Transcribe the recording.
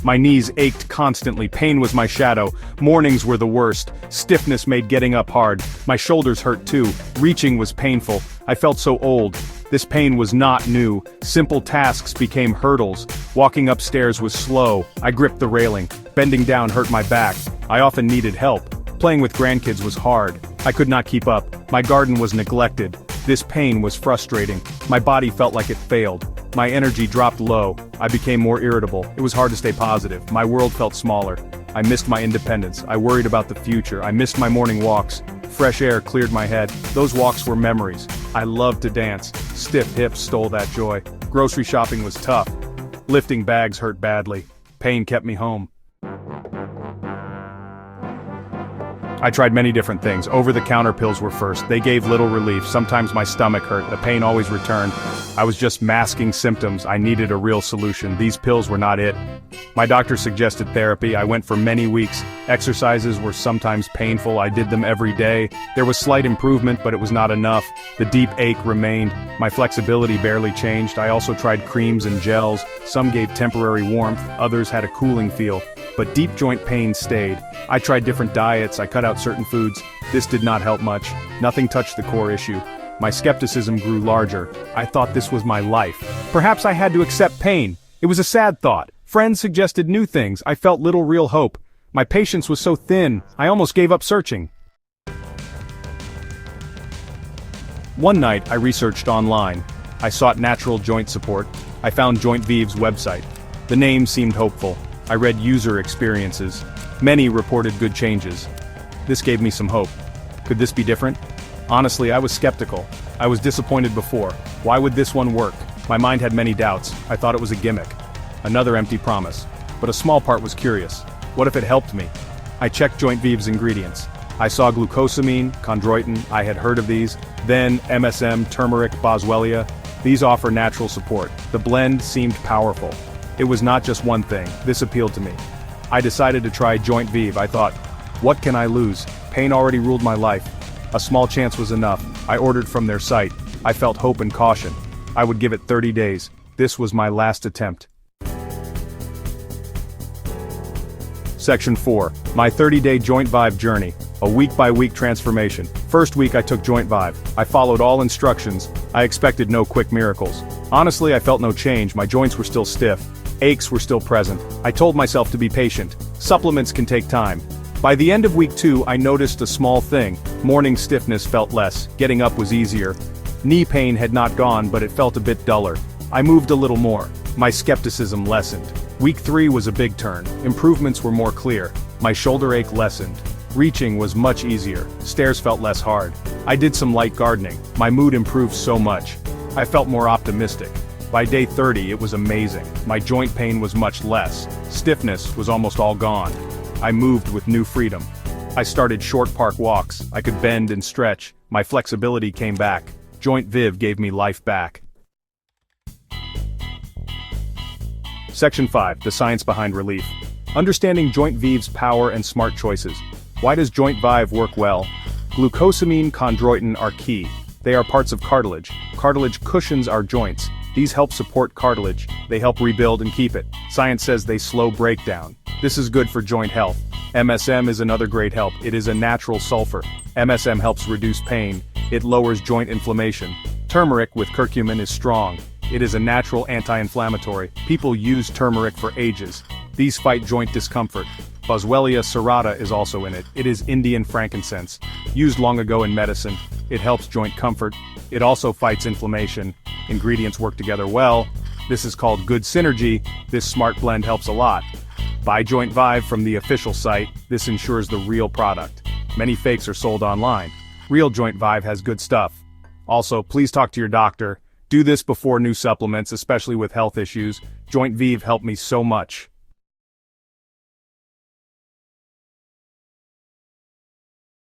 My knees ached constantly, pain was my shadow, mornings were the worst, stiffness made getting up hard, my shoulders hurt too, reaching was painful, I felt so old. This pain was not new, simple tasks became hurdles, walking upstairs was slow, I gripped the railing, bending down hurt my back, I often needed help, playing with grandkids was hard, I could not keep up, my garden was neglected, this pain was frustrating, my body felt like it failed. My energy dropped low, I became more irritable, it was hard to stay positive, my world felt smaller, I missed my independence, I worried about the future, I missed my morning walks, fresh air cleared my head, those walks were memories, I loved to dance, stiff hips stole that joy, grocery shopping was tough, lifting bags hurt badly, pain kept me home. I tried many different things. Over-the-counter pills were first. They gave little relief. Sometimes my stomach hurt. The pain always returned. I was just masking symptoms. I needed a real solution. These pills were not it. My doctor suggested therapy. I went for many weeks. Exercises were sometimes painful. I did them every day. There was slight improvement, but it was not enough. The deep ache remained. My flexibility barely changed. I also tried creams and gels. Some gave temporary warmth. Others had a cooling feel. But deep joint pain stayed. I tried different diets, I cut out certain foods. This did not help much. Nothing touched the core issue. My skepticism grew larger. I thought this was my life. Perhaps I had to accept pain. It was a sad thought. Friends suggested new things. I felt little real hope. My patience was so thin, I almost gave up searching. One night, I researched online. I sought natural joint support. I found JointVive's website. The name seemed hopeful. I read user experiences. Many reported good changes. This gave me some hope. Could this be different? Honestly, I was skeptical. I was disappointed before. Why would this one work? My mind had many doubts. I thought it was a gimmick. Another empty promise. But a small part was curious. What if it helped me? I checked JointVive's ingredients. I saw glucosamine, chondroitin, I had heard of these. Then MSM, turmeric, boswellia. These offer natural support. The blend seemed powerful. It was not just one thing. This appealed to me. I decided to try JointVive. I thought, what can I lose? Pain already ruled my life. A small chance was enough. I ordered from their site. I felt hope and caution. I would give it 30 days. This was my last attempt. Section 4. My 30-day JointVive journey. A week-by-week transformation. First week I took JointVive. I followed all instructions. I expected no quick miracles. Honestly, I felt no change. My joints were still stiff. Aches were still present. I told myself to be patient. Supplements can take time. By the end of week 2, I noticed a small thing. Morning stiffness felt less. Getting up was easier. Knee pain had not gone, but it felt a bit duller. I moved a little more. My skepticism lessened. Week 3 was a big turn. Improvements were more clear. My shoulder ache lessened. Reaching was much easier. Stairs felt less hard. I did some light gardening. My mood improved so much. I felt more optimistic. By day 30, it was amazing. My joint pain was much less. Stiffness was almost all gone. I moved with new freedom. I started short park walks. I could bend and stretch. My flexibility came back. JointVive gave me life back. Section 5. The science behind relief. Understanding JointVive's power and smart choices. Why does JointVive work well? Glucosamine, chondroitin are key. They are parts of cartilage. Cartilage cushions our joints. These help support cartilage. They help rebuild and keep it. Science says they slow breakdown. This is good for joint health. MSM is another great help. It is a natural sulfur. MSM helps reduce pain. It lowers joint inflammation. Turmeric with curcumin is strong. It is a natural anti-inflammatory. People use turmeric for ages. These fight joint discomfort. Boswellia serrata is also in it. It is Indian frankincense. Used long ago in medicine. It helps joint comfort. It also fights inflammation. Ingredients work together well. This is called good synergy. This smart blend helps a lot. Buy JointVive from the official site. This ensures the real product. Many fakes are sold online. Real JointVive has good stuff. Also, please talk to your doctor. Do this before new supplements, especially with health issues. JointVive helped me so much.